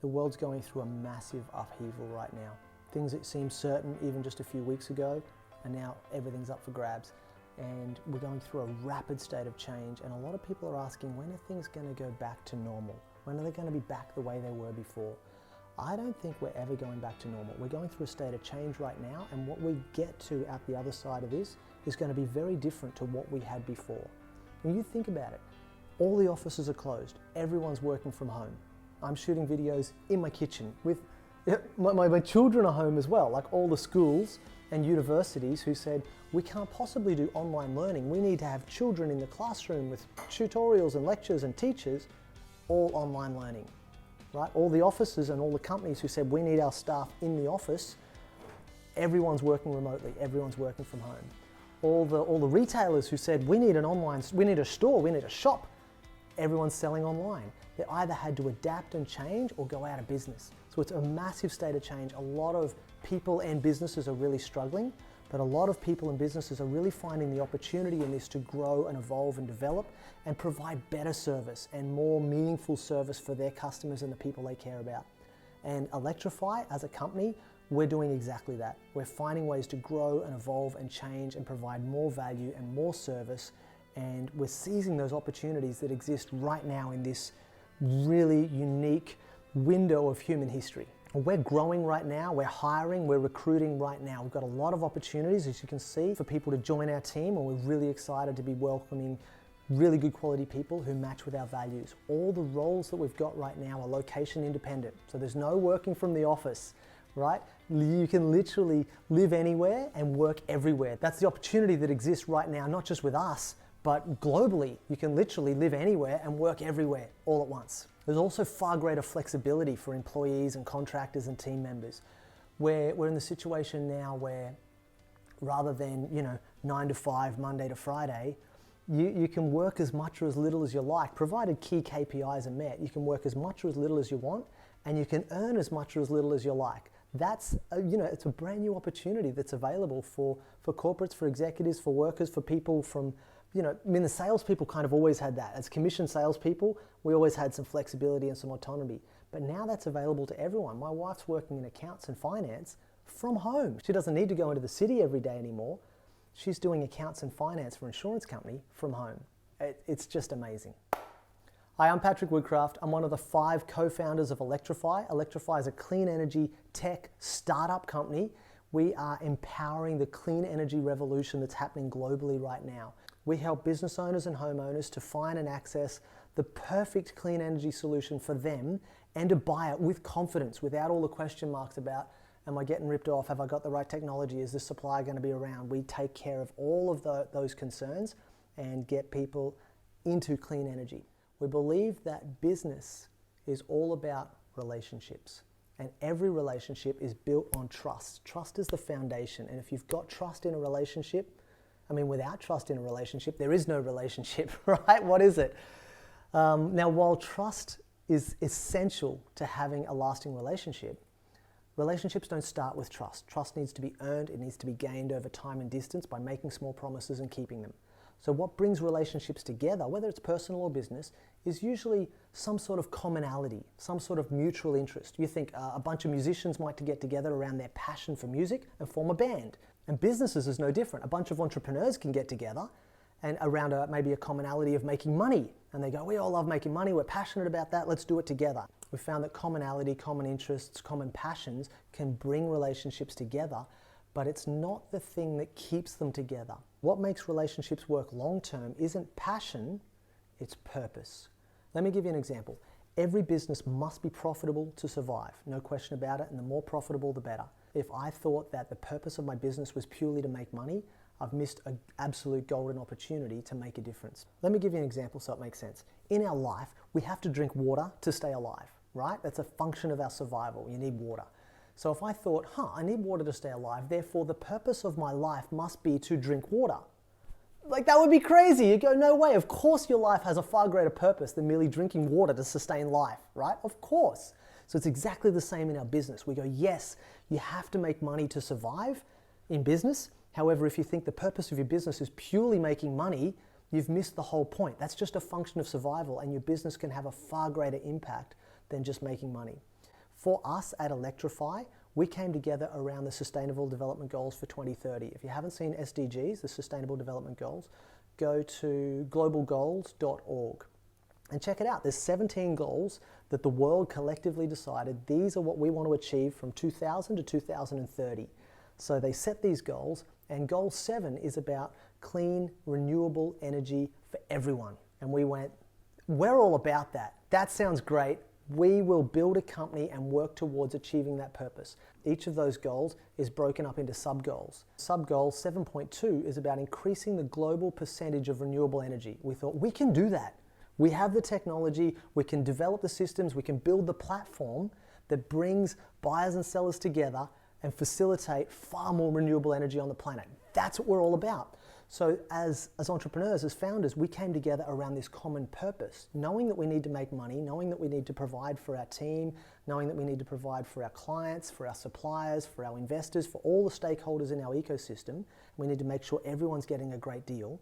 The world's going through a massive upheaval right now. Things that seemed certain even just a few weeks ago, and now everything's up for grabs. And we're going through a rapid state of change, and a lot of people are asking, when are things going to go back to normal? When are they going to be back the way they were before? I don't think we're ever going back to normal. We're going through a state of change right now, and what we get to at the other side of this is going to be very different to what we had before. When you think about it, all the offices are closed. Everyone's working from home. I'm shooting videos in my kitchen with my children are home as well, like all the schools and universities who said, we can't possibly do online learning. We need to have children in the classroom with tutorials and lectures and teachers, all online learning, right? All the offices and all the companies who said, we need our staff in the office, everyone's working remotely, everyone's working from home. All the retailers who said, we need a store, we need a shop, everyone's selling online. They either had to adapt and change or go out of business. So it's a massive state of change. A lot of people and businesses are really struggling, but a lot of people and businesses are really finding the opportunity in this to grow and evolve and develop and provide better service and more meaningful service for their customers and the people they care about. And Electrify, as a company, we're doing exactly that. We're finding ways to grow and evolve and change and provide more value and more service, and we're seizing those opportunities that exist right now in this really unique window of human history. We're growing right now, we're hiring, we're recruiting right now. We've got a lot of opportunities, as you can see, for people to join our team, and we're really excited to be welcoming really good quality people who match with our values. All the roles that we've got right now are location independent, so there's no working from the office, right? You can literally live anywhere and work everywhere. That's the opportunity that exists right now, not just with us, but globally. You can literally live anywhere and work everywhere all at once. There's also far greater flexibility for employees and contractors and team members. We're in the situation now where rather than 9 to 5, Monday to Friday, you can work as much or as little as you like, provided key KPIs are met. You can work as much or as little as you want, and you can earn as much or as little as you like. That's it's a brand new opportunity that's available for corporates, for executives, for workers, for people from the salespeople kind of always had that. As commission salespeople, we always had some flexibility and some autonomy. But now that's available to everyone. My wife's working in accounts and finance from home. She doesn't need to go into the city every day anymore. She's doing accounts and finance for an insurance company from home. It's just amazing. Hi, I'm Patrick Woodcraft. I'm one of the 5 co-founders of Electrify. Electrify is a clean energy tech startup company. We are empowering the clean energy revolution that's happening globally right now. We help business owners and homeowners to find and access the perfect clean energy solution for them and to buy it with confidence, without all the question marks about, am I getting ripped off? Have I got the right technology? Is this supplier going to be around? We take care of all of those concerns and get people into clean energy. We believe that business is all about relationships, and every relationship is built on trust. Trust is the foundation, and if you've got trust in a relationship, without trust in a relationship, there is no relationship, right? What is it? Now, while trust is essential to having a lasting relationship, relationships don't start with trust. Trust needs to be earned, it needs to be gained over time and distance by making small promises and keeping them. So what brings relationships together, whether it's personal or business, is usually some sort of commonality, some sort of mutual interest. You think a bunch of musicians might get together around their passion for music and form a band. And businesses is no different. A bunch of entrepreneurs can get together and around maybe a commonality of making money. And they go, we all love making money, we're passionate about that, let's do it together. We've found that commonality, common interests, common passions can bring relationships together, but it's not the thing that keeps them together. What makes relationships work long term isn't passion, it's purpose. Let me give you an example. Every business must be profitable to survive, no question about it, and the more profitable, the better. If I thought that the purpose of my business was purely to make money, I've missed an absolute golden opportunity to make a difference. Let me give you an example so it makes sense. In our life, we have to drink water to stay alive, right? That's a function of our survival. You need water. So if I thought, I need water to stay alive, therefore the purpose of my life must be to drink water. Like, that would be crazy. You go, no way. Of course your life has a far greater purpose than merely drinking water to sustain life, right? Of course. So it's exactly the same in our business. We go, yes, you have to make money to survive in business. However, if you think the purpose of your business is purely making money, you've missed the whole point. That's just a function of survival, and your business can have a far greater impact than just making money. For us at Electrify, we came together around the Sustainable Development Goals for 2030. If you haven't seen SDGs, the Sustainable Development Goals, go to globalgoals.org and check it out. There's 17 goals that the world collectively decided these are what we want to achieve from 2000 to 2030. So they set these goals, and goal 7 is about clean, renewable energy for everyone. And we went, we're all about that. That sounds great. We will build a company and work towards achieving that purpose. Each of those goals is broken up into sub-goals. Sub-goal 7.2 is about increasing the global percentage of renewable energy. We thought, we can do that. We have the technology, we can develop the systems, we can build the platform that brings buyers and sellers together and facilitate far more renewable energy on the planet. That's what we're all about. So as entrepreneurs, as founders, we came together around this common purpose, knowing that we need to make money, knowing that we need to provide for our team, knowing that we need to provide for our clients, for our suppliers, for our investors, for all the stakeholders in our ecosystem. We need to make sure everyone's getting a great deal.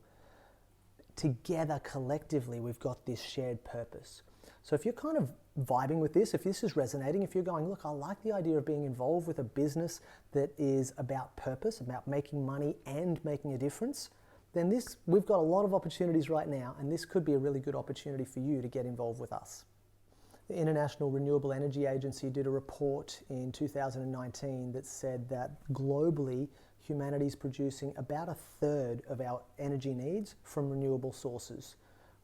Together, collectively, we've got this shared purpose. So if you're kind of vibing with this, if this is resonating, if you're going, look, I like the idea of being involved with a business that is about purpose, about making money and making a difference, then we've got a lot of opportunities right now, and this could be a really good opportunity for you to get involved with us. The International Renewable Energy Agency did a report in 2019 that said that globally, humanity is producing about 1/3 of our energy needs from renewable sources.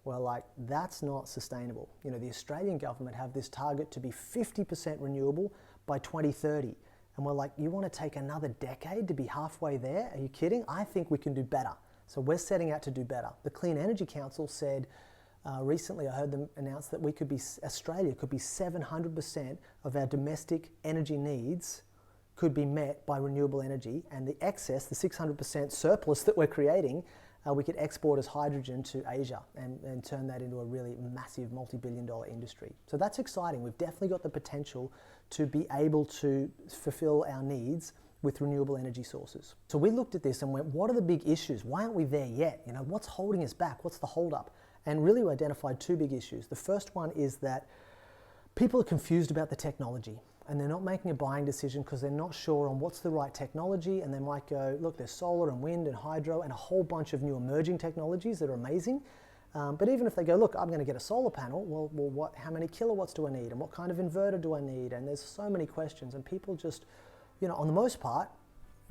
Well, like, that's not sustainable. You know, the Australian government have this target to be 50% renewable by 2030. And we're like, you want to take another decade to be halfway there? Are you kidding? I think we can do better. So we're setting out to do better. The Clean Energy Council said, recently I heard them announce that Australia could be 700% of our domestic energy needs could be met by renewable energy, and the excess, the 600% surplus that we're creating, we could export as hydrogen to Asia and turn that into a really massive multi-billion-dollar industry. So that's exciting. We've definitely got the potential to be able to fulfill our needs with renewable energy sources. So we looked at this and went, what are the big issues? Why aren't we there yet? You know, what's holding us back? What's the holdup? And really we identified 2 big issues. The first one is that people are confused about the technology, and they're not making a buying decision because they're not sure on what's the right technology, and they might go, look, there's solar and wind and hydro and a whole bunch of new emerging technologies that are amazing. But even if they go, look, I'm going to get a solar panel, well, how many kilowatts do I need? And what kind of inverter do I need? And there's so many questions, and people just, you know, on the most part,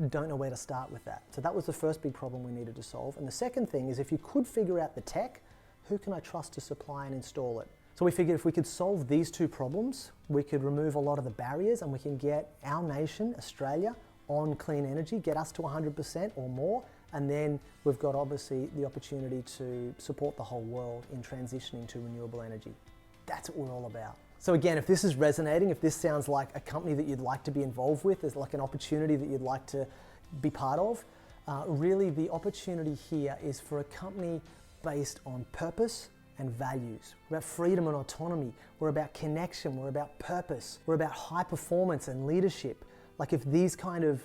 don't know where to start with that. So that was the first big problem we needed to solve. And the second thing is, if you could figure out the tech, who can I trust to supply and install it? So we figured if we could solve these 2 problems, we could remove a lot of the barriers, and we can get our nation, Australia, on clean energy, get us to 100% or more, and then we've got obviously the opportunity to support the whole world in transitioning to renewable energy. That's what we're all about. So again, if this is resonating, if this sounds like a company that you'd like to be involved with, there's like an opportunity that you'd like to be part of, really the opportunity here is for a company based on purpose and values. We're about freedom and autonomy. We're about connection. We're about purpose. We're about high performance and leadership. Like, if these kind of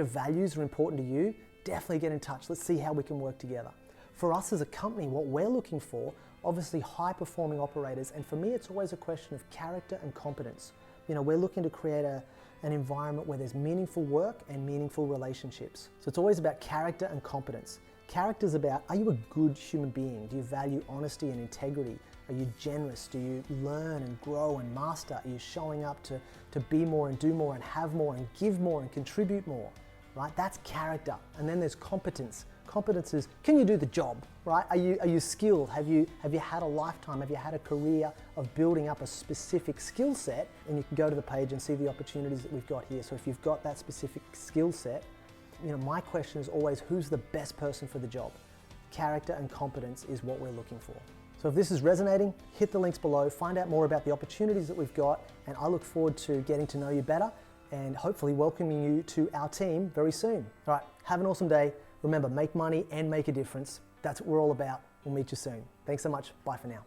values are important to you, definitely get in touch. Let's see how we can work together. For us as a company, what we're looking for, obviously high performing operators, and for me it's always a question of character and competence. You know, we're looking to create an environment where there's meaningful work and meaningful relationships. So it's always about character and competence. Character's about, are you a good human being? Do you value honesty and integrity? Are you generous? Do you learn and grow and master? Are you showing up to be more and do more and have more and give more and contribute more, right? That's character. And then there's competence. Competence is, can you do the job, right? Are you skilled? Have you had a lifetime? Have you had a career of building up a specific skill set? And you can go to the page and see the opportunities that we've got here. So if you've got that specific skill set, you know, my question is always, who's the best person for the job? Character and competence is what we're looking for. So if this is resonating, hit the links below, find out more about the opportunities that we've got, and I look forward to getting to know you better and hopefully welcoming you to our team very soon. All right, have an awesome day. Remember, make money and make a difference. That's what we're all about. We'll meet you soon. Thanks so much. Bye for now.